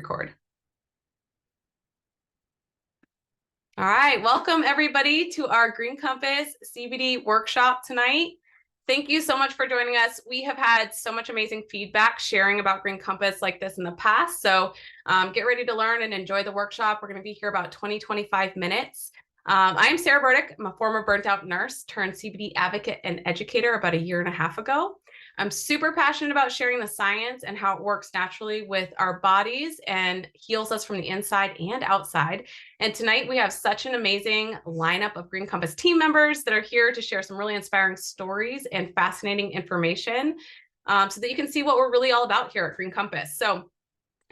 Record. All right, welcome everybody to our Green Compass CBD workshop tonight. Thank you so much for joining us. We have had so much amazing feedback sharing about Green Compass like this in the past. So get ready to learn and enjoy the workshop. We're going to be here about 25 minutes. I'm Sarah Burdick. I'm a former burnt out nurse turned CBD advocate and educator about 1.5 years ago. I'm super passionate about sharing the science and how it works naturally with our bodies and heals us from the inside and outside. And tonight we have such an amazing lineup of Green Compass team members that are here to share some really inspiring stories and fascinating information so that you can see what we're really all about here at Green Compass. So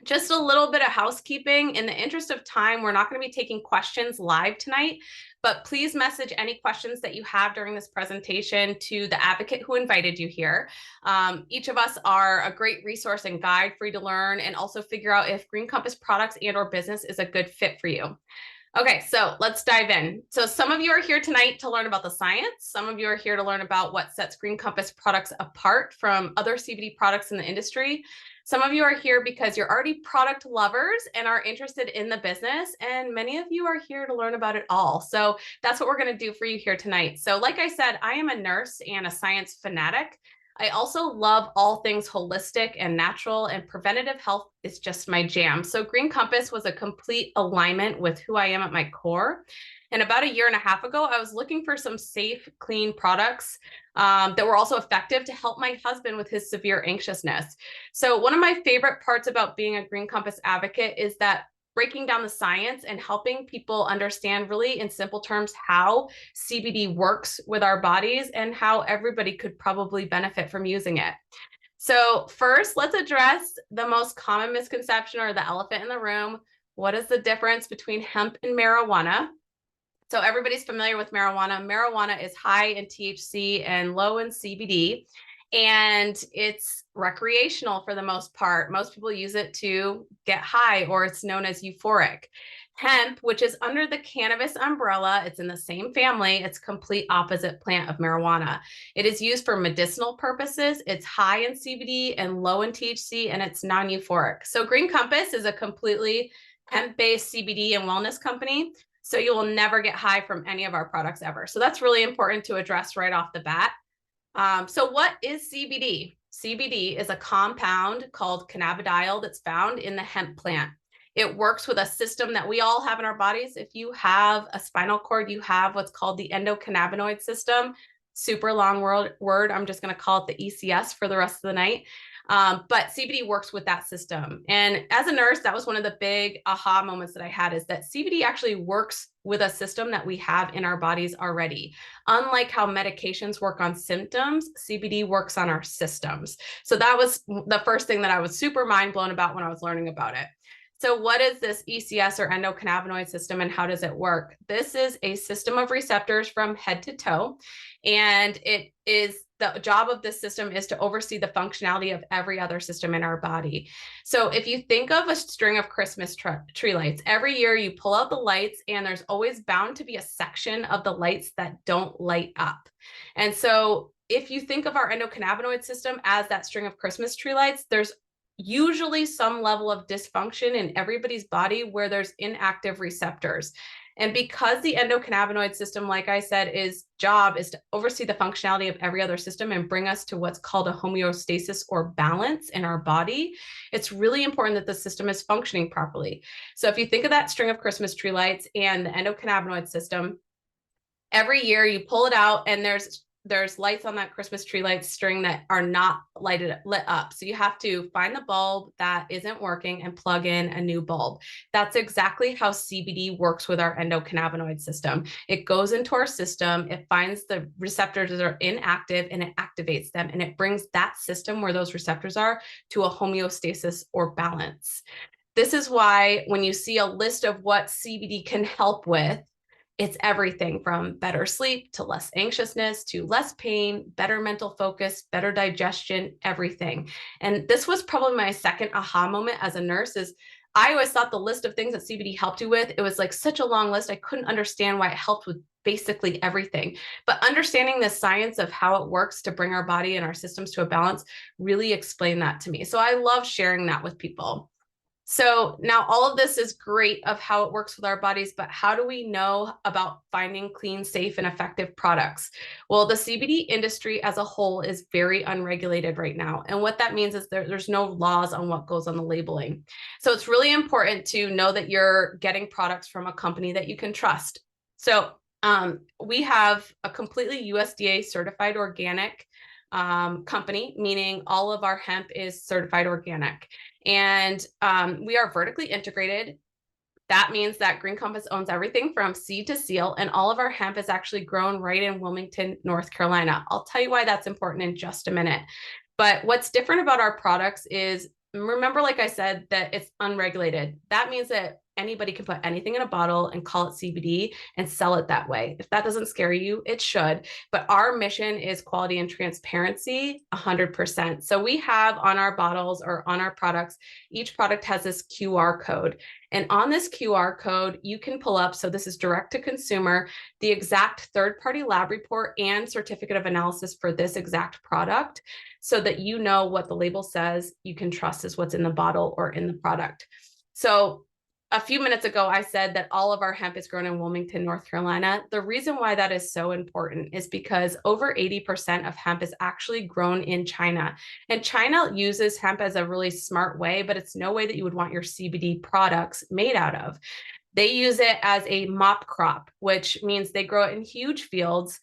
just a little bit of housekeeping. In the interest of time, we're not going to be taking questions live tonight, but please message any questions that you have during this presentation to the advocate who invited you here. Each of us are a great resource and guide for you to learn and also figure out if Green Compass products and or business is a good fit for you. Okay, so let's dive in. So some of you are here tonight to learn about the science. Some of you are here to learn about what sets Green Compass products apart from other CBD products in the industry. Some of you are here because you're already product lovers and are interested in the business, and many of you are here to learn about it all. So that's what we're going to do for you here tonight. So like I said, I am a nurse and a science fanatic. I also love all things holistic and natural, and preventative health is just my jam. So Green Compass was a complete alignment with who I am at my core. And about 1.5 years ago, I was looking for some safe, clean products that were also effective to help my husband with his severe anxiousness. So one of my favorite parts about being a Green Compass advocate is that breaking down the science and helping people understand really in simple terms how CBD works with our bodies and how everybody could probably benefit from using it. So first, let's address the most common misconception or the elephant in the room. What is the difference between hemp and marijuana? So everybody's familiar with marijuana. Marijuana is high in THC and low in CBD, and it's recreational for the most part. Most people use it to get high, or it's known as euphoric. Hemp, which is under the cannabis umbrella, it's in the same family, it's complete opposite plant of marijuana. It is used for medicinal purposes. It's high in CBD and low in THC, and it's non-euphoric. So Green Compass is a completely hemp-based CBD and wellness company. So you will never get high from any of our products ever. So that's really important to address right off the bat. So what is CBD? CBD is a compound called cannabidiol that's found in the hemp plant. It works with a system that we all have in our bodies. If you have a spinal cord, you have what's called the endocannabinoid system. Super long word. I'm just going to call it the ECS for the rest of the night. But CBD works with that system. And as a nurse, that was one of the big aha moments that I had, is that CBD actually works with a system that we have in our bodies already. Unlike how medications work on symptoms, CBD works on our systems. So that was the first thing that I was super mind blown about when I was learning about it. So what is this ECS or endocannabinoid system, and how does it work? This is a system of receptors from head to toe, and it is the job of this system is to oversee the functionality of every other system in our body. So if you think of a string of Christmas tree lights, every year you pull out the lights and there's always bound to be a section of the lights that don't light up. And so if you think of our endocannabinoid system as that string of Christmas tree lights, there's usually some level of dysfunction in everybody's body where there's inactive receptors. And because the endocannabinoid system, like I said, job is to oversee the functionality of every other system and bring us to what's called a homeostasis or balance in our body, it's really important that the system is functioning properly. So if you think of that string of Christmas tree lights and the endocannabinoid system, every year you pull it out and there's lights on that Christmas tree light string that are not lit up. So you have to find the bulb that isn't working and plug in a new bulb. That's exactly how CBD works with our endocannabinoid system. It goes into our system, it finds the receptors that are inactive and it activates them, and it brings that system where those receptors are to a homeostasis or balance. This is why when you see a list of what CBD can help with, it's everything from better sleep to less anxiousness to less pain, better mental focus, better digestion, everything. And this was probably my second aha moment as a nurse. Is I always thought the list of things that CBD helped you with, it was like such a long list. I couldn't understand why it helped with basically everything. But understanding the science of how it works to bring our body and our systems to a balance really explained that to me. So I love sharing that with people. So now all of this is great of how it works with our bodies, but how do we know about finding clean, safe, and effective products? Well, the CBD industry as a whole is very unregulated right now. And what that means is there's no laws on what goes on the labeling. So it's really important to know that you're getting products from a company that you can trust. So we have a completely USDA certified organic company, meaning all of our hemp is certified organic. And we are vertically integrated. That means that Green Compass owns everything from seed to seal, and all of our hemp is actually grown right in Wilmington, North Carolina. I'll tell you why that's important in just a minute. But what's different about our products is, remember, like I said, that it's unregulated. That means that anybody can put anything in a bottle and call it CBD and sell it that way. If that doesn't scare you, it should. But our mission is quality and transparency 100%. So we have on our bottles or on our products, each product has this QR code. And on this QR code, you can pull up, so this is direct to consumer, the exact third-party lab report and certificate of analysis for this exact product, so that you know what the label says you can trust is what's in the bottle or in the product. So a few minutes ago, I said that all of our hemp is grown in Wilmington, North Carolina. The reason why that is so important is because over 80% of hemp is actually grown in China. And China uses hemp as a really smart way, but it's no way that you would want your CBD products made out of. They use it as a mop crop, which means they grow it in huge fields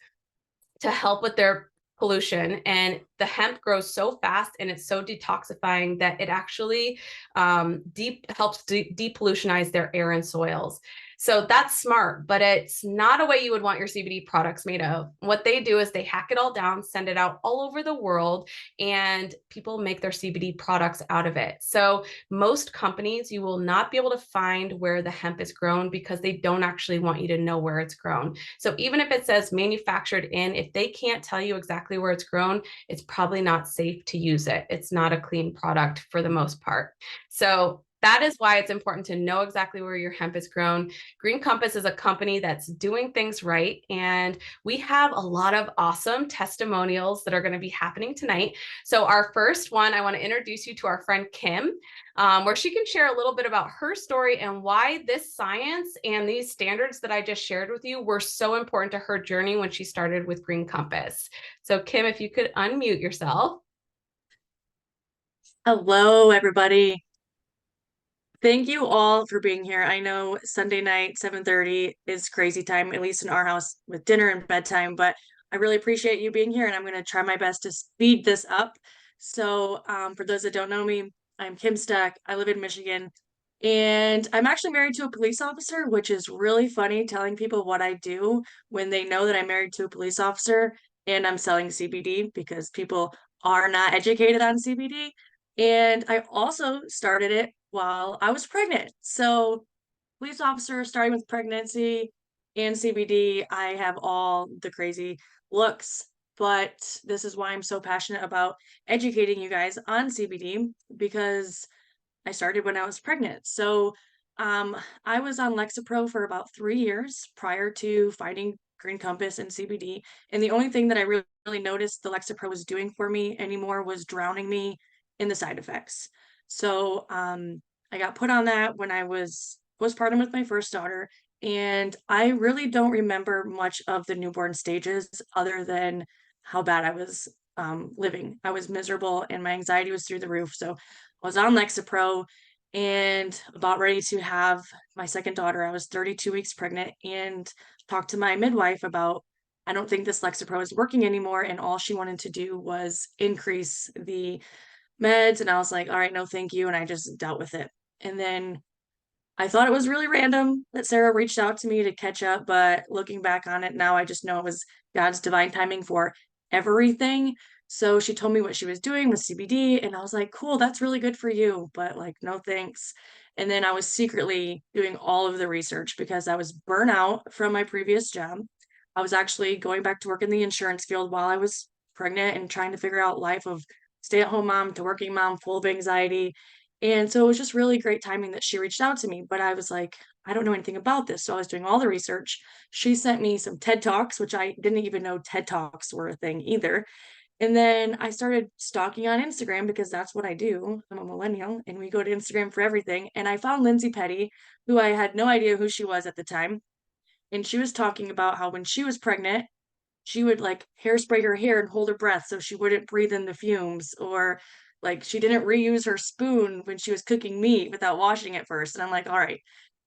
to help with their pollution. And the hemp grows so fast and it's so detoxifying that it actually helps depollutionize their air and soils. So that's smart, but it's not a way you would want your CBD products made of. What they do is they hack it all down, send it out all over the world, and people make their CBD products out of it. So most companies, you will not be able to find where the hemp is grown because they don't actually want you to know where it's grown. So even if it says manufactured in, if they can't tell you exactly where it's grown, it's probably not safe to use it. It's not a clean product for the most part. So that is why it's important to know exactly where your hemp is grown. Green Compass is a company that's doing things right. And we have a lot of awesome testimonials that are going to be happening tonight. So our first one, I want to introduce you to our friend Kim, where she can share a little bit about her story and why this science and these standards that I just shared with you were so important to her journey when she started with Green Compass. So Kim, if you could unmute yourself. Hello, everybody. Thank you all for being here. I know Sunday night, 7:30 is crazy time, at least in our house with dinner and bedtime, but I really appreciate you being here and I'm going to try my best to speed this up. So, for those that don't know me, I'm Kim Stack. I live in Michigan and I'm actually married to a police officer, which is really funny telling people what I do when they know that I'm married to a police officer and I'm selling CBD because people are not educated on CBD. And I also started it while I was pregnant. So, police officer starting with pregnancy and CBD, I have all the crazy looks. But this is why I'm so passionate about educating you guys on CBD because I started when I was pregnant. So, I was on Lexapro for about 3 years prior to finding Green Compass and CBD. And the only thing that I really noticed the Lexapro was doing for me anymore was drowning me in the side effects. So, I got put on that when I was postpartum with my first daughter, and I really don't remember much of the newborn stages other than how bad I was living. I was miserable and my anxiety was through the roof. So I was on Lexapro and about ready to have my second daughter. I was 32 weeks pregnant and talked to my midwife about I don't think this Lexapro is working anymore. And all she wanted to do was increase the meds. And I was like, all right, no, thank you. And I just dealt with it. And then I thought it was really random that Sarah reached out to me to catch up, but looking back on it now, I just know it was God's divine timing for everything. So she told me what she was doing with CBD, and I was like, cool, that's really good for you, but like, no thanks. And then I was secretly doing all of the research because I was burnt out from my previous job. I was actually going back to work in the insurance field while I was pregnant and trying to figure out life of stay-at-home mom to working mom, full of anxiety. And so it was just really great timing that she reached out to me. But I was like, I don't know anything about this. So I was doing all the research. She sent me some TED Talks, which I didn't even know TED Talks were a thing either. And then I started stalking on Instagram because that's what I do. I'm a millennial and we go to Instagram for everything. And I found Lindsay Petty, who I had no idea who she was at the time. And she was talking about how when she was pregnant, she would like hairspray her hair and hold her breath so she wouldn't breathe in the fumes, or like she didn't reuse her spoon when she was cooking meat without washing it first. And I'm like, all right,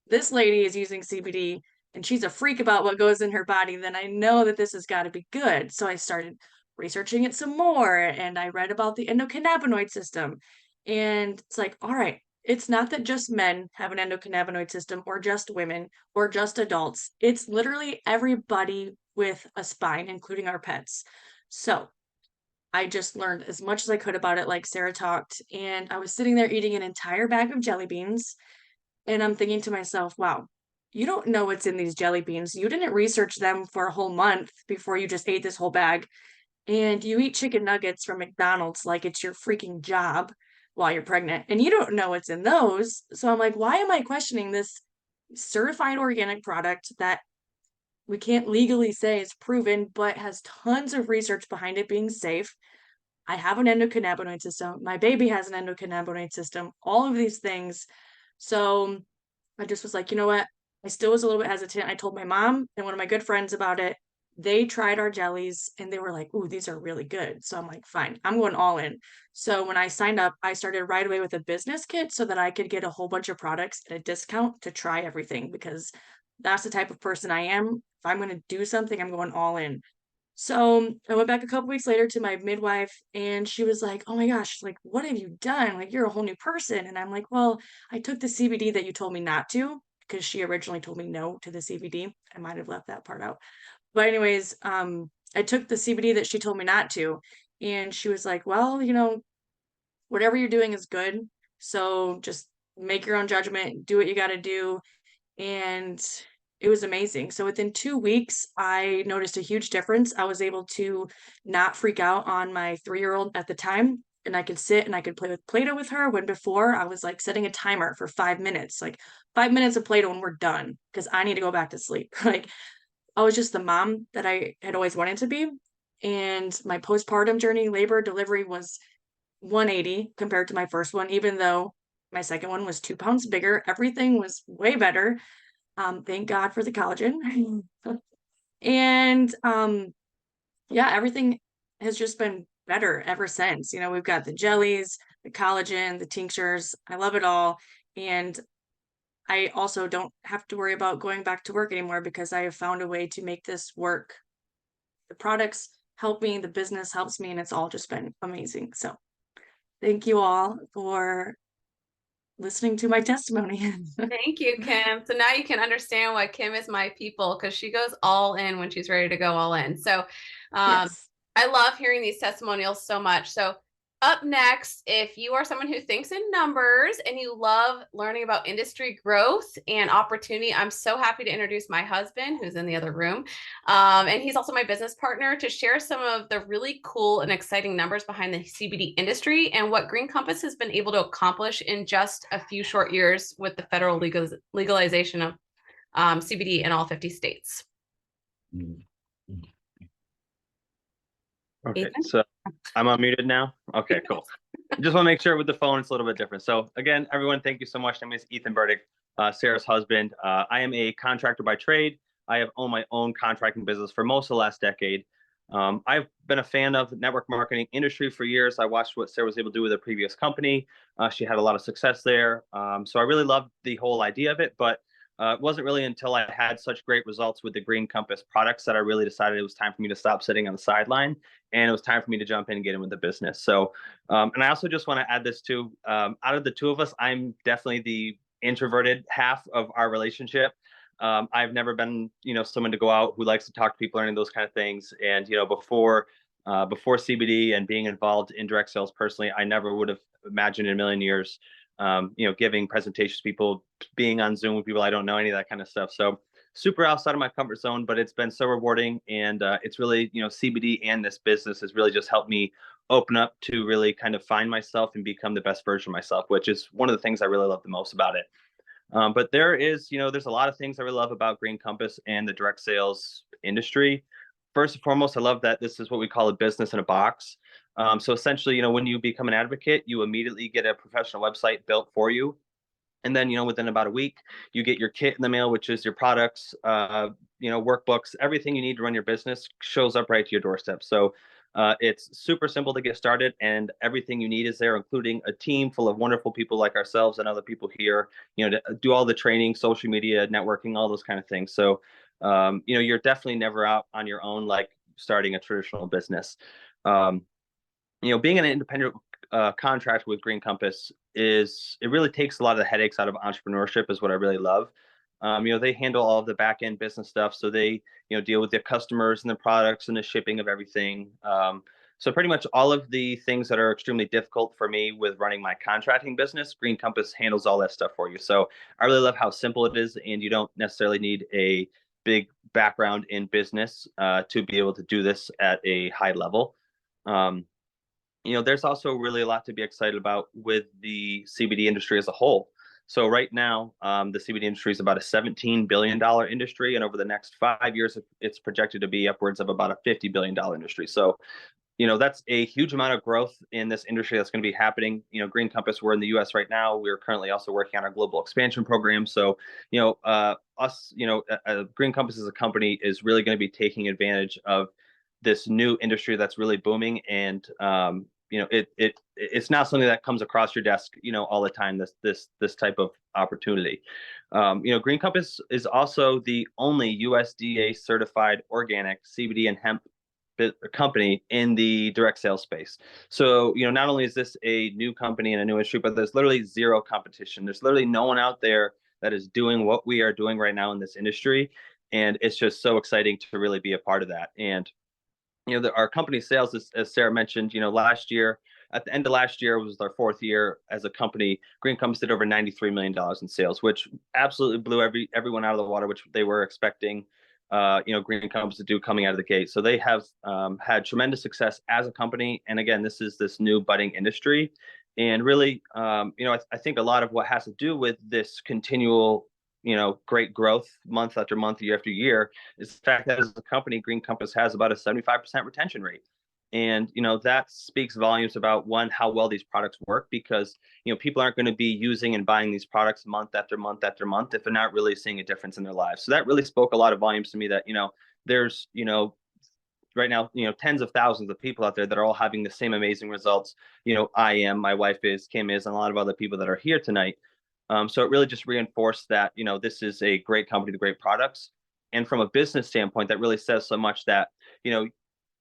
this lady is using CBD and she's a freak about what goes in her body, then I know that this has got to be good. So I started researching it some more and I read about the endocannabinoid system. And it's like, all right, it's not that just men have an endocannabinoid system or just women or just adults. It's literally everybody with a spine, including our pets. So I just learned as much as I could about it, like Sarah talked. And I was sitting there eating an entire bag of jelly beans and I'm thinking to myself, wow, you don't know what's in these jelly beans. You didn't research them for a whole month before you just ate this whole bag. And you eat chicken nuggets from McDonald's like it's your freaking job while you're pregnant. And you don't know what's in those. So I'm like, why am I questioning this certified organic product that we can't legally say is proven, but has tons of research behind it being safe? I have an endocannabinoid system. My baby has an endocannabinoid system, all of these things. So I just was like, you know what? I still was a little bit hesitant. I told my mom and one of my good friends about it. They tried our jellies and they were like, ooh, these are really good. So I'm like, fine, I'm going all in. So when I signed up, I started right away with a business kit so that I could get a whole bunch of products at a discount to try everything because that's the type of person I am. If I'm going to do something, I'm going all in. So I went back a couple weeks later to my midwife and she was like, oh my gosh, like, what have you done? Like, you're a whole new person. And I'm like, well, I took the CBD that you told me not to because she originally told me no to the CBD. I might have left that part out. But anyways, I took the CBD that she told me not to. And she was like, well, whatever you're doing is good. So just make your own judgment, do what you got to do, and it was amazing. So within 2 weeks, I noticed a huge difference. I was able to not freak out on my 3-year-old at the time. And I could sit and I could play with Play-Doh with her when before I was like setting a timer for 5 minutes, like 5 minutes of Play-Doh and we're done because I need to go back to sleep. Like I was just the mom that I had always wanted to be. And my postpartum journey, labor, delivery was 180 compared to my first one, even though my second one was 2 pounds bigger. Everything was way better. Thank God for the collagen. And yeah, everything has just been better ever since. We've got the jellies, the collagen, the tinctures. I love it all. And I also don't have to worry about going back to work anymore because I have found a way to make this work. The products help me, the business helps me, and it's all just been amazing. So thank you all for listening to my testimony. Thank you, Kim. So now you can understand why Kim is my people because she goes all in when she's ready to go all in. So Yes. I love hearing these testimonials so much. So up next, if you are someone who thinks in numbers and you love learning about industry growth and opportunity, I'm so happy to introduce my husband, who's in the other room. And he's also my business partner to share some of the really cool and exciting numbers behind the CBD industry and what Green Compass has been able to accomplish in just a few short years with the federal legalization of CBD in all 50 states. Okay, Ethan? so I'm unmuted now. Okay, cool. Just want to make sure with the phone it's a little bit different. So again, everyone, thank you so much. My name is Ethan Burdick, Sarah's husband. I am a contractor by trade. I have owned my own contracting business for most of the last decade. I've been a fan of the network marketing industry for years. I watched what Sarah was able to do with her previous company. She had a lot of success there. So I really loved the whole idea of it, but it wasn't really until I had such great results with the Green Compass products that I really decided it was time for me to stop sitting on the sideline and it was time for me to jump in and get in with the business. So, and I also just want to add this too. Out of the two of us, I'm definitely the introverted half of our relationship. I've never been, someone to go out who likes to talk to people or any of those kind of things. And before CBD and being involved in direct sales personally, I never would have imagined in a million years, giving presentations to people, being on Zoom with people I don't know, any of that kind of stuff. So super outside of my comfort zone, but it's been so rewarding. And it's really, CBD and this business has really just helped me open up to really kind of find myself and become the best version of myself, which is one of the things I really love the most about it. But there's a lot of things I really love about Green Compass and the direct sales industry. first and foremost, I love that this is what we call a business in a box. So essentially, when you become an advocate, you immediately get a professional website built for you. And then, within about a week, you get your kit in the mail, which is your products, workbooks, everything you need to run your business shows up right to your doorstep. So it's super simple to get started, and everything you need is there, including a team full of wonderful people like ourselves and other people here, to do all the training, social media, networking, all those kind of things. So, you're definitely never out on your own, like starting a traditional business. Um, Being an independent contractor with Green Compass it really takes a lot of the headaches out of entrepreneurship is what I really love. They handle all of the back end business stuff, so they deal with the customers and the products and the shipping of everything. So pretty much all of the things that are extremely difficult for me with running my contracting business, Green Compass handles all that stuff for you. So I really love how simple it is, and you don't necessarily need a big background in business to be able to do this at a high level. Um, there's also really a lot to be excited about with the CBD industry as a whole. So right now, the CBD industry is about a $17 billion industry, and over the next 5 years, it's projected to be upwards of about a $50 billion industry. So, that's a huge amount of growth in this industry that's going to be happening. Green Compass, we're in the U.S. right now. We're currently also working on our global expansion program. So, Green Compass as a company is really going to be taking advantage of this new industry that's really booming, and it's not something that comes across your desk all the time, this type of opportunity. Green Compass is also the only USDA certified organic CBD and hemp company in the direct sales space. So not only is this a new company and a new industry, but there's literally zero competition. There's literally no one out there that is doing what we are doing right now in this industry, and it's just so exciting to really be a part of that. And our company sales, as Sarah mentioned, last year, at the end of last year was our fourth year as a company. Green Compass did over $93 million in sales, which absolutely blew everyone out of the water, which they were expecting, Green Compass to do coming out of the gate. So they have had tremendous success as a company. And again, this is this new budding industry. And really, I think a lot of what has to do with this continual, great growth month after month, year after year, is the fact that as a company, Green Compass has about a 75% retention rate. And, that speaks volumes about, one, how well these products work, because, people aren't going to be using and buying these products month after month after month if they're not really seeing a difference in their lives. So that really spoke a lot of volumes to me that, there's, right now, tens of thousands of people out there that are all having the same amazing results. I am, my wife is, Kim is, and a lot of other people that are here tonight. So it really just reinforced that, this is a great company with great products. And from a business standpoint, that really says so much that,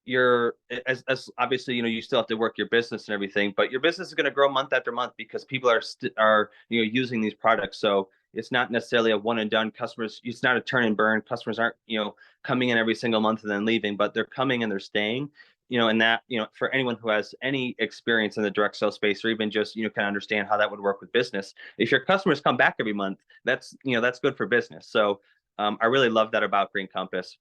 you're as obviously, you still have to work your business and everything, but your business is going to grow month after month because people are using these products. So it's not necessarily a one and done. Customers, it's not a turn and burn. Customers aren't, coming in every single month and then leaving, but they're coming and they're staying. And that, for anyone who has any experience in the direct sales space, or even just, can understand how that would work with business. If your customers come back every month, that's good for business. So I really love that about Green Compass.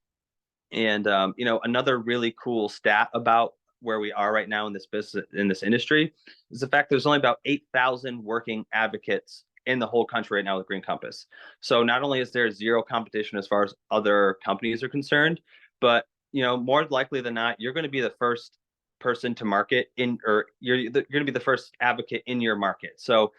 And another really cool stat about where we are right now in this business, in this industry, is the fact there's only about 8,000 working advocates in the whole country right now with Green Compass. So not only is there zero competition as far as other companies are concerned, but more likely than not, you're going to be the first person to market in, or you're going to be the first advocate in your market. So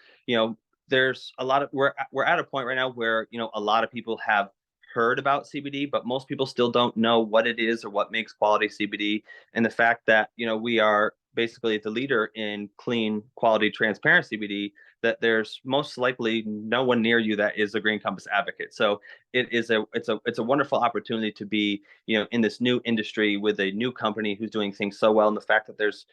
there's a lot of, we're at a point right now where a lot of people have heard about CBD, but most people still don't know what it is or what makes quality CBD. And the fact that, we are basically the leader in clean, quality, transparent CBD, that there's most likely no one near you that is a Green Compass advocate. So it's a wonderful opportunity to be, in this new industry with a new company who's doing things so well. And the fact that there's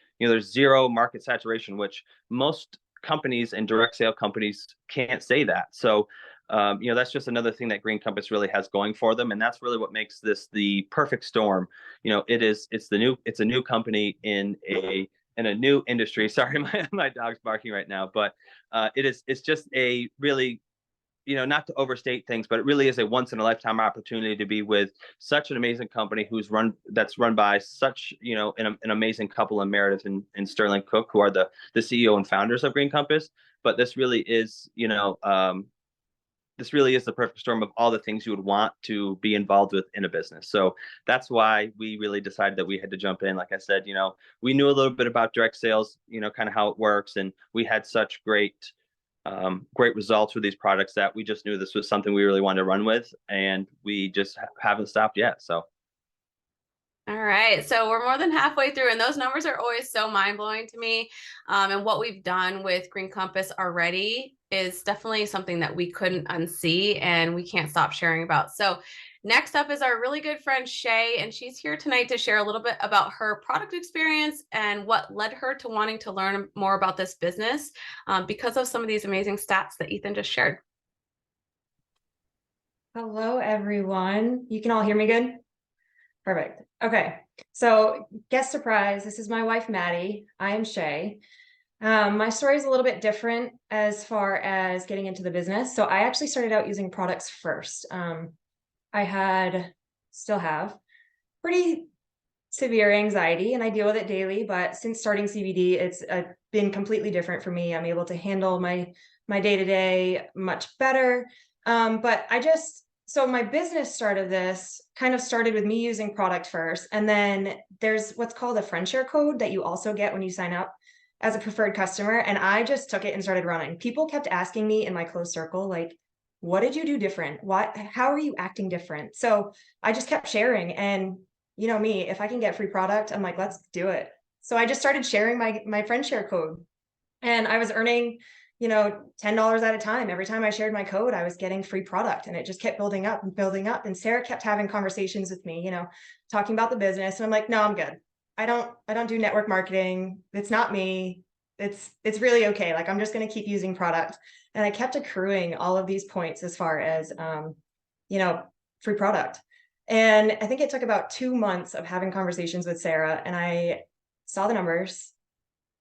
zero market saturation, which most companies and direct sale companies can't say that. So that's just another thing that Green Compass really has going for them, and that's really what makes this the perfect storm. It's a new company in a new industry. Sorry, my dog's barking right now, but it's just a really, not to overstate things, but it really is a once in a lifetime opportunity to be with such an amazing company that's run by such, an amazing couple in Meredith and Sterling Cook, who are the CEO and founders of Green Compass. But this really is, this really is the perfect storm of all the things you would want to be involved with in a business. So that's why we really decided that we had to jump in. Like I said, we knew a little bit about direct sales, kind of how it works, and we had such great results with these products that we just knew this was something we really wanted to run with, and we just haven't stopped yet. So all right, so we're more than halfway through, and those numbers are always so mind-blowing to me. And what we've done with Green Compass already is definitely something that we couldn't unsee, and we can't stop sharing about. So next up is our really good friend Shay, and she's here tonight to share a little bit about her product experience and what led her to wanting to learn more about this business because of some of these amazing stats that Ethan just shared. Hello, everyone. You can all hear me good? Perfect. Okay. So guest surprise, this is my wife, Maddie. I am Shay. My story is a little bit different as far as getting into the business. So I actually started out using products first. Still have pretty severe anxiety and I deal with it daily, but since starting CBD, it's been completely different for me. I'm able to handle my day-to-day much better. So my business started with me using product first. And then there's what's called a friend share code that you also get when you sign up as a preferred customer. And I just took it and started running. People kept asking me in my close circle, like, what did you do different? How are you acting different? So I just kept sharing, and you know me, if I can get free product, I'm like, let's do it. So I just started sharing my friend share code, and I was earning, $10 at a time. Every time I shared my code, I was getting free product, and it just kept building up and building up. And Sarah kept having conversations with me, talking about the business. And I'm like, no, I'm good. I don't do network marketing. It's not me. It's really okay. Like, I'm just going to keep using product. And I kept accruing all of these points as far as, free product. And I think it took about 2 months of having conversations with Sarah, and I saw the numbers,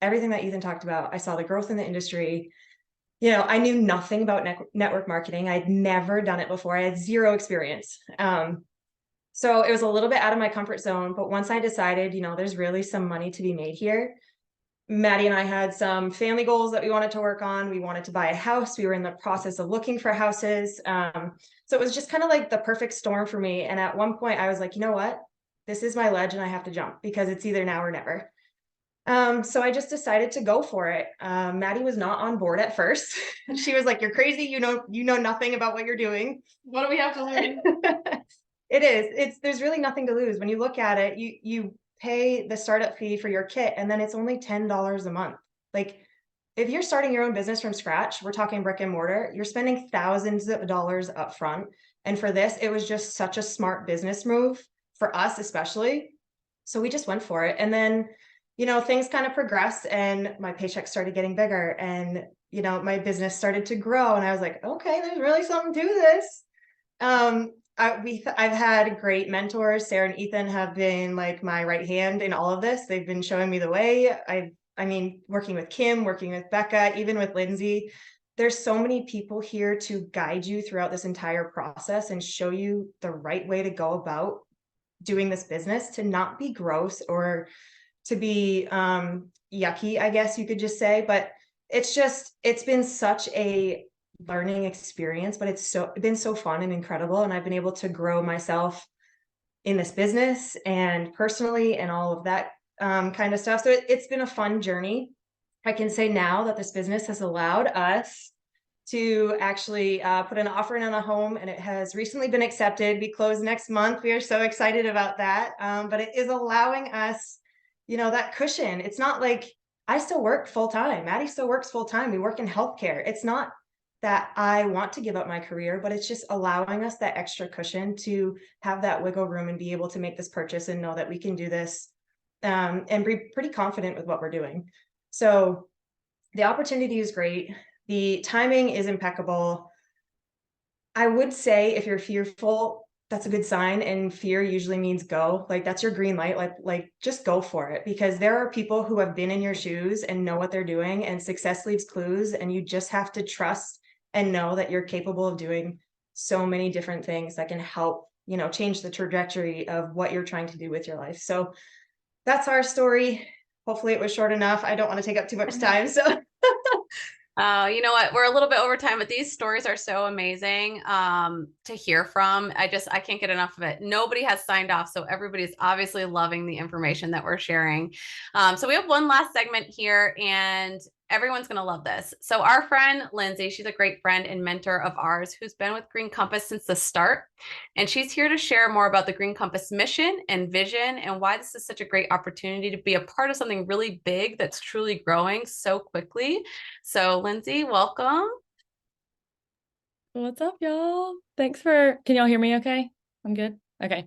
everything that Ethan talked about. I saw the growth in the industry. I knew nothing about network marketing. I'd never done it before. I had zero experience. So it was a little bit out of my comfort zone. But once I decided, there's really some money to be made here, Maddie and I had some family goals that we wanted to work on. We wanted to buy a house. We were in the process of looking for houses. So it was just kind of like the perfect storm for me. And at one point I was like, you know what? This is my ledge and I have to jump because it's either now or never. So I just decided to go for it. Maddie was not on board at first. She was like, you're crazy. You know nothing about what you're doing. What do we have to learn? There's really nothing to lose. When you look at it, you pay the startup fee for your kit, and then it's only $10 a month. Like, if you're starting your own business from scratch, we're talking brick and mortar, you're spending thousands of dollars up front. And for this, it was just such a smart business move for us, especially. So we just went for it. And then, things kind of progressed, and my paycheck started getting bigger, and, my business started to grow. And I was like, okay, there's really something to this. I've had great mentors. Sarah and Ethan have been like my right hand in all of this. They've been showing me the way. Working with Kim, working with Becca, even with Lindsay, there's so many people here to guide you throughout this entire process and show you the right way to go about doing this business, to not be gross or to be yucky, I guess you could just say. But it's been such a learning experience, but it's been so fun and incredible. And I've been able to grow myself in this business and personally and all of that kind of stuff. So it's been a fun journey. I can say now that this business has allowed us to actually put an offer in on a home, and it has recently been accepted. We close next month. We are so excited about that. But it is allowing us, that cushion. It's not like I still work full time. Maddie still works full time. We work in healthcare. It's not that I want to give up my career, but it's just allowing us that extra cushion to have that wiggle room and be able to make this purchase and know that we can do this and be pretty confident with what we're doing. So the opportunity is great. The timing is impeccable. I would say if you're fearful, that's a good sign, and fear usually means go. Like, that's your green light. Like just go for it, because there are people who have been in your shoes and know what they're doing, and success leaves clues, and you just have to trust and know that you're capable of doing so many different things that can help, change the trajectory of what you're trying to do with your life. So that's our story. Hopefully it was short enough. I don't want to take up too much time. So You know what? We're a little bit over time, but these stories are so amazing to hear from. I can't get enough of it. Nobody has signed off, so everybody's obviously loving the information that we're sharing. So we have one last segment here, and everyone's going to love this. So our friend Lindsay, she's a great friend and mentor of ours who's been with Green Compass since the start. And she's here to share more about the Green Compass mission and vision and why this is such a great opportunity to be a part of something really big that's truly growing so quickly. So Lindsay, welcome. What's up, y'all? Can y'all hear me okay? I'm good? Okay.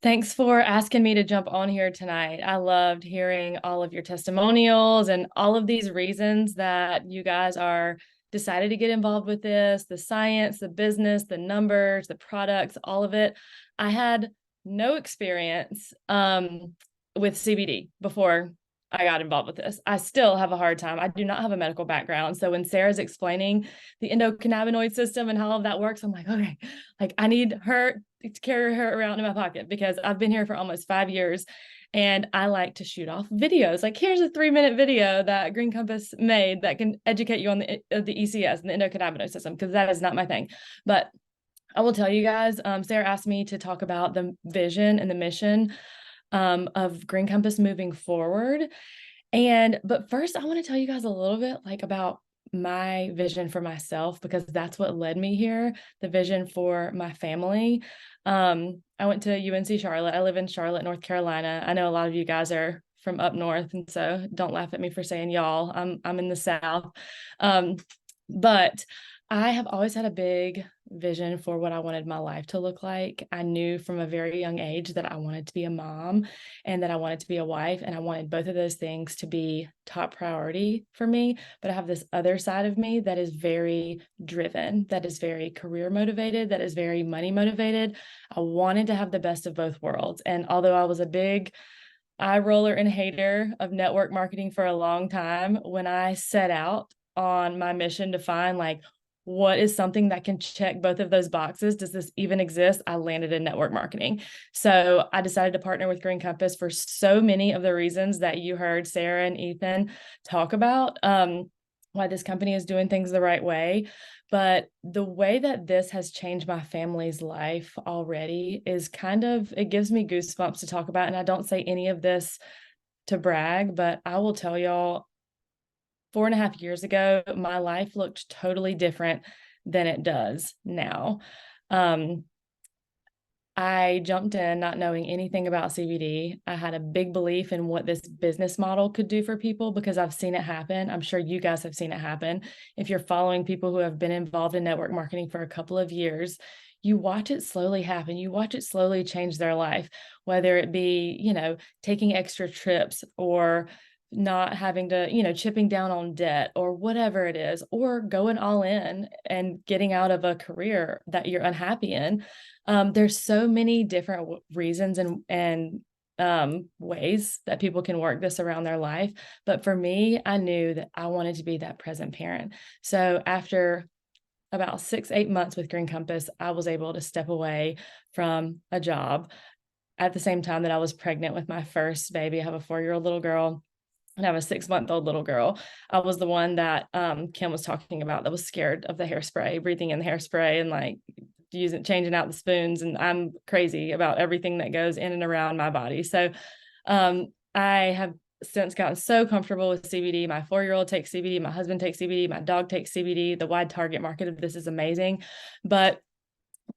Thanks for asking me to jump on here tonight. I loved hearing all of your testimonials and all of these reasons that you guys are decided to get involved with this, the science, the business, the numbers, the products, all of it. I had no experience with CBD before I got involved with this. I still have a hard time. I do not have a medical background. So when Sarah's explaining the endocannabinoid system and how all of that works, I'm like, okay, like I need her to carry her around in my pocket because I've been here for almost 5 years and I like to shoot off videos. Like here's a 3-minute video that Green Compass made that can educate you on the ECS and the endocannabinoid system, because that is not my thing. But I will tell you guys, Sarah asked me to talk about the vision and the mission of Green Compass moving forward. But first I want to tell you guys a little bit like about my vision for myself, because that's what led me here, the vision for my family. I went to UNC Charlotte. I live in Charlotte, North Carolina. I know a lot of you guys are from up north, and so don't laugh at me for saying y'all. I'm in the South. But I have always had a big vision for what I wanted my life to look like. I knew from a very young age that I wanted to be a mom and that I wanted to be a wife, and I wanted both of those things to be top priority for me. But I have this other side of me that is very driven, that is very career motivated, that is very money motivated. I wanted to have the best of both worlds. And although I was a big eye roller and hater of network marketing for a long time, when I set out on my mission to find like, what is something that can check both of those boxes? Does this even exist? I landed in network marketing. So I decided to partner with Green Compass for so many of the reasons that you heard Sarah and Ethan talk about, why this company is doing things the right way. But the way that this has changed my family's life already is it gives me goosebumps to talk about. And I don't say any of this to brag, but I will tell y'all, 4.5 years ago, my life looked totally different than it does now. I jumped in not knowing anything about CBD. I had a big belief in what this business model could do for people because I've seen it happen. I'm sure you guys have seen it happen. If you're following people who have been involved in network marketing for a couple of years, you watch it slowly happen. You watch it slowly change their life, whether it be, taking extra trips or not having to, chipping down on debt or whatever it is, or going all in and getting out of a career that you're unhappy in. There's so many different reasons and ways that people can work this around their life. But for me, I knew that I wanted to be that present parent. So after about 6-8 months with Green Compass, I was able to step away from a job at the same time that I was pregnant with my first baby. I have a 4-year-old little girl and I have a 6-month-old little girl. I was the one that Kim was talking about that was scared of the hairspray, breathing in the hairspray and like changing out the spoons. And I'm crazy about everything that goes in and around my body. So I have since gotten so comfortable with CBD. My 4-year-old takes CBD, my husband takes CBD, my dog takes CBD. The wide target market of this is amazing. But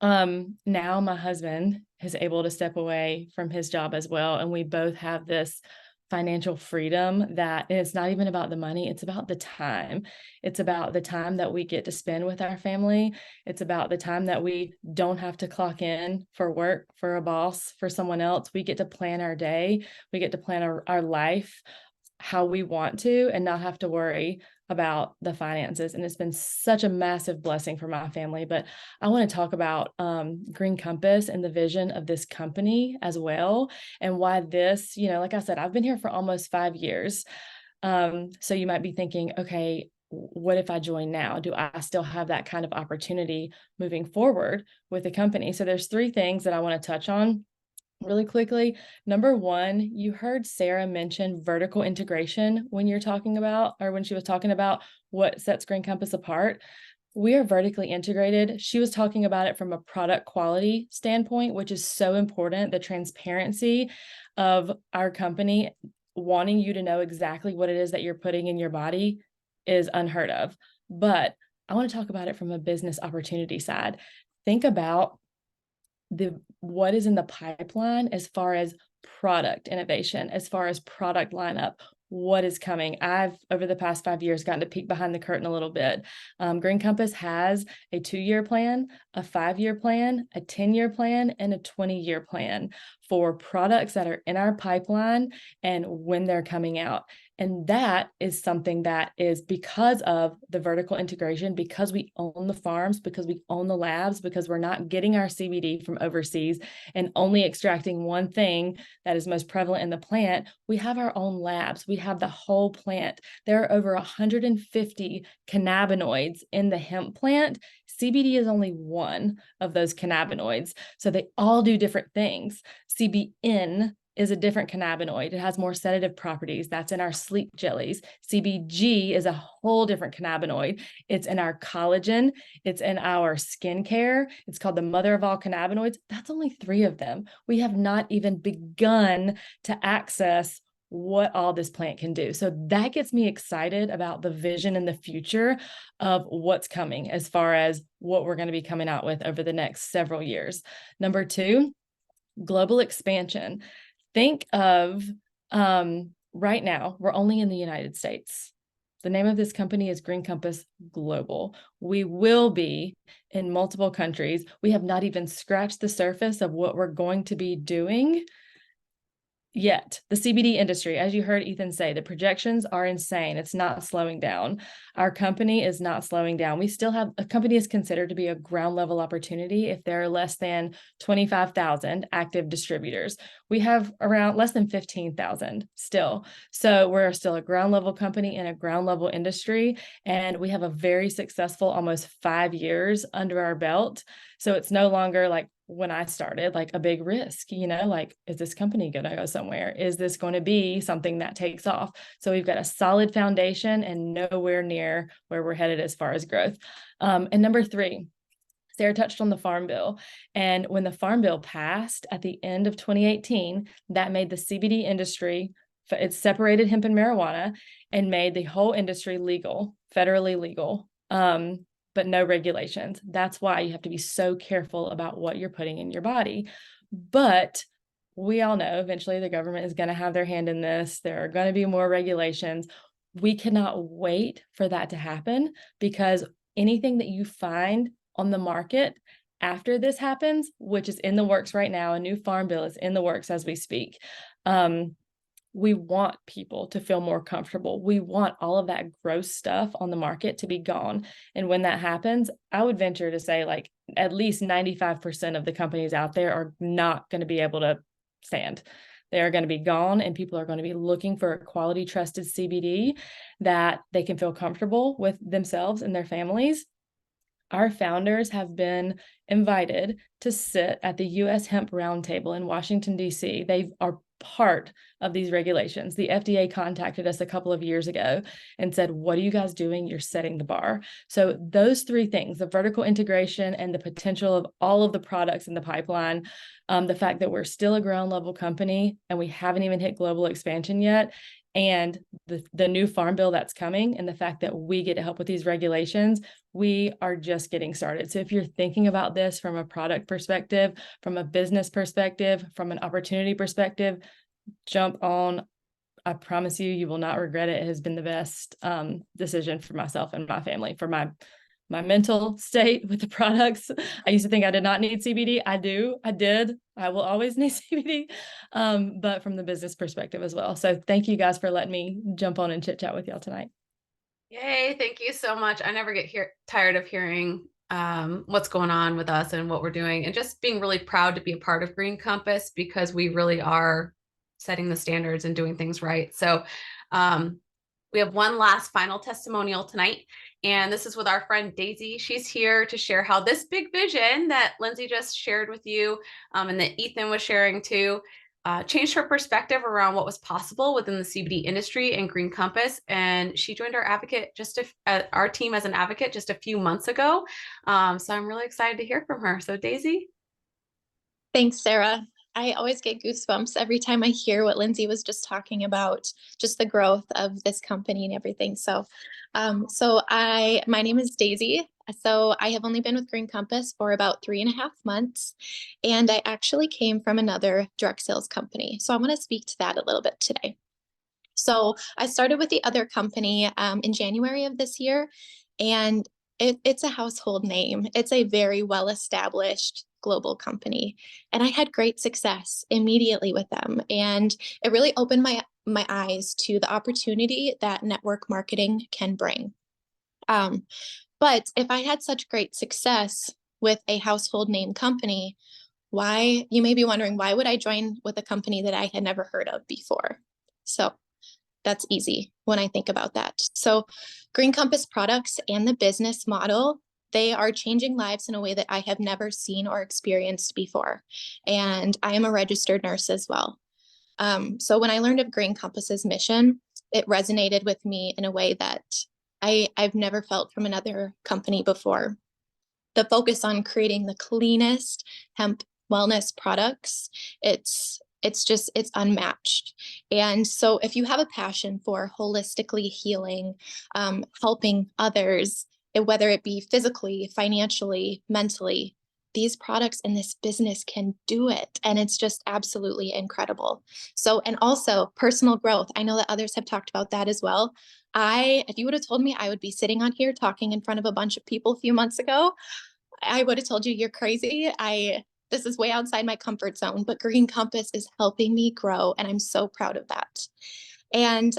now my husband is able to step away from his job as well. And we both have this financial freedom that it's not even about the money. It's about the time. It's about the time that we get to spend with our family. It's about the time that we don't have to clock in for work, for a boss, for someone else. We get to plan our day. We get to plan our life how we want to and not have to worry about the finances. And it's been such a massive blessing for my family. But I want to talk about Green Compass and the vision of this company as well, and why this, like I said, I've been here for almost 5 years. So you might be thinking, okay, what if I join now? Do I still have that kind of opportunity moving forward with the company? So there's 3 things that I want to touch on really quickly. Number 1, you heard Sarah mention vertical integration when she was talking about what sets Green Compass apart. We are vertically integrated. She was talking about it from a product quality standpoint, which is so important. The transparency of our company, wanting you to know exactly what it is that you're putting in your body, is unheard of. But I want to talk about it from a business opportunity side. Think about what is in the pipeline as far as product innovation, as far as product lineup, what is coming. I've, over the past 5 years, gotten to peek behind the curtain a little bit. Green Compass has a 2-year plan, a 5-year plan, a 10-year plan, and a 20-year plan for products that are in our pipeline and when they're coming out. And that is something that is because of the vertical integration, because we own the farms, because we own the labs, because we're not getting our CBD from overseas and only extracting one thing that is most prevalent in the plant. We have our own labs. We have the whole plant. There are over 150 cannabinoids in the hemp plant. CBD is only one of those cannabinoids. So they all do different things. CBN is a different cannabinoid. It has more sedative properties. That's in our sleep jellies. CBG is a whole different cannabinoid. It's in our collagen. It's in our skincare. It's called the mother of all cannabinoids. That's only 3 of them. We have not even begun to access what all this plant can do. So that gets me excited about the vision and the future of what's coming as far as what we're going to be coming out with over the next several years. Number 2, global expansion. Think of right now, we're only in the United States. The name of this company is Green Compass Global. We will be in multiple countries. We have not even scratched the surface of what we're going to be doing yet. The CBD industry, as you heard Ethan say, the projections are insane. It's not slowing down. Our company is not slowing down. We still have, a company is considered to be a ground level opportunity if there are less than 25,000 active distributors. We have around less than 15,000 still. So we're still a ground level company in a ground level industry, and we have a very successful almost 5 years under our belt. So it's no longer like when I started, like a big risk, like, is this company going to go somewhere? Is this going to be something that takes off? So we've got a solid foundation and nowhere near where we're headed as far as growth. And number 3, Sarah touched on the Farm Bill. And when the Farm Bill passed at the end of 2018, that made the CBD industry, it separated hemp and marijuana and made the whole industry legal, federally legal. But no regulations. That's why you have to be so careful about what you're putting in your body. But we all know eventually the government is going to have their hand in this. There are going to be more regulations. We cannot wait for that to happen, because anything that you find on the market after this happens, which is in the works right now, a new farm bill is in the works as we speak. We want people to feel more comfortable. We want all of that gross stuff on the market to be gone. And when that happens, I would venture to say like at least 95% of the companies out there are not going to be able to stand. They are going to be gone, and people are going to be looking for a quality, trusted CBD that they can feel comfortable with themselves and their families. Our founders have been invited to sit at the U.S. Hemp Roundtable in Washington, D.C. They are part of these regulations. The FDA contacted us a couple of years ago and said, what are you guys doing? You're setting the bar. So those 3 things, the vertical integration and the potential of all of the products in the pipeline, the fact that we're still a ground level company and we haven't even hit global expansion yet, and the new farm bill that's coming, and the fact that we get to help with these regulations, we are just getting started. So if you're thinking about this from a product perspective, from a business perspective, from an opportunity perspective, jump on. I promise you, you will not regret it. It has been the best decision for myself and my family, for my mental state with the products. I used to think I did not need CBD. I did. I will always need CBD, but from the business perspective as well. So thank you guys for letting me jump on and chit chat with y'all tonight. Yay. Thank you so much. I never get tired of hearing what's going on with us and what we're doing, and just being really proud to be a part of Green Compass, because we really are setting the standards and doing things right. So we have one last final testimonial tonight, and this is with our friend Daisy. She's here to share how this big vision that Lindsay just shared with you, and that Ethan was sharing too, changed her perspective around what was possible within the CBD industry and Green Compass. And she joined our team as an advocate just a few months ago. So I'm really excited to hear from her. So Daisy. Thanks, Sarah. I always get goosebumps every time I hear what Lindsay was just talking about, just the growth of this company and everything. My name is Daisy. So I have only been with Green Compass for about 3.5 months, and I actually came from another direct sales company. So I want to speak to that a little bit today. So I started with the other company in January of this year, and it's a household name. It's a very well-established global company, and I had great success immediately with them. And it really opened my eyes to the opportunity that network marketing can bring. But if I had such great success with a household name company, you may be wondering, why would I join with a company that I had never heard of before? So that's easy when I think about that. So Green Compass products and the business model, they are changing lives in a way that I have never seen or experienced before. And I am a registered nurse as well. So when I learned of Green Compass's mission, it resonated with me in a way that I've never felt from another company before. The focus on creating the cleanest hemp wellness products, it's unmatched. And so if you have a passion for holistically healing, helping others, whether it be physically, financially, mentally, these products in this business can do it. And it's just absolutely incredible. So, and also personal growth. I know that others have talked about that as well. If you would have told me I would be sitting on here talking in front of a bunch of people a few months ago, I would have told you you're crazy. This is way outside my comfort zone, but Green Compass is helping me grow, and I'm so proud of that. And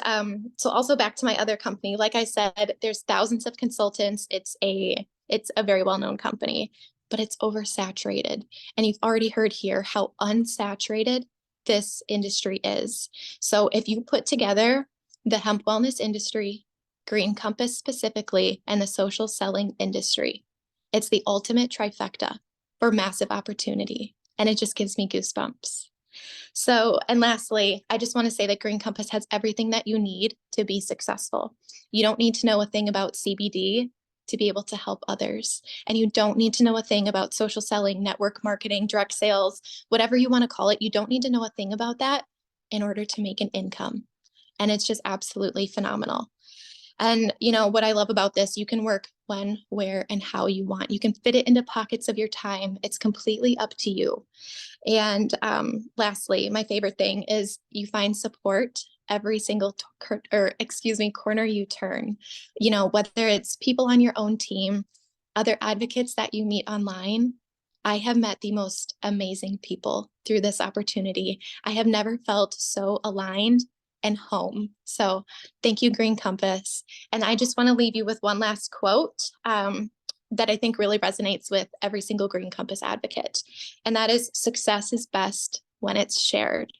so also back to my other company, like I said, there's thousands of consultants. It's a very well-known company, but it's oversaturated. And you've already heard here how unsaturated this industry is. So if you put together the hemp wellness industry, Green Compass specifically, and the social selling industry, it's the ultimate trifecta for massive opportunity. And it just gives me goosebumps. So, and lastly, I just want to say that Green Compass has everything that you need to be successful. You don't need to know a thing about CBD to be able to help others. And you don't need to know a thing about social selling, network marketing, direct sales, whatever you want to call it. You don't need to know a thing about that in order to make an income. And it's just absolutely phenomenal. And what I love about this, you can work when, where, and how you want. You can fit it into pockets of your time. It's completely up to you. And lastly, my favorite thing is you find support every single corner you turn. Whether it's people on your own team, other advocates that you meet online. I have met the most amazing people through this opportunity. I have never felt so aligned and home. So thank you, Green Compass. And I just want to leave you with one last quote that I think really resonates with every single Green Compass advocate. And that is, success is best when it's shared.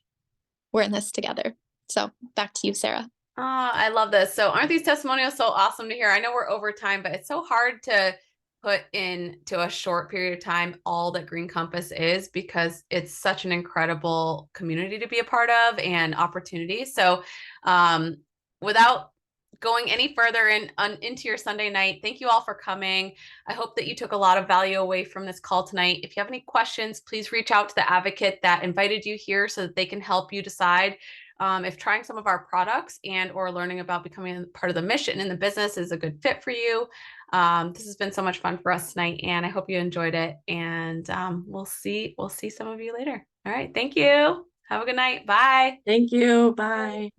We're in this together. So back to you, Sarah. Oh, I love this. So aren't these testimonials so awesome to hear? I know we're over time, but it's so hard to put into a short period of time all that Green Compass is, because it's such an incredible community to be a part of and opportunity. So without going any further into your Sunday night, thank you all for coming. I hope that you took a lot of value away from this call tonight. If you have any questions, please reach out to the advocate that invited you here so that they can help you decide if trying some of our products and or learning about becoming part of the mission in the business is a good fit for you. This has been so much fun for us tonight, and I hope you enjoyed it. And we'll see some of you later. All right. Thank you. Have a good night. Bye. Thank you. Bye.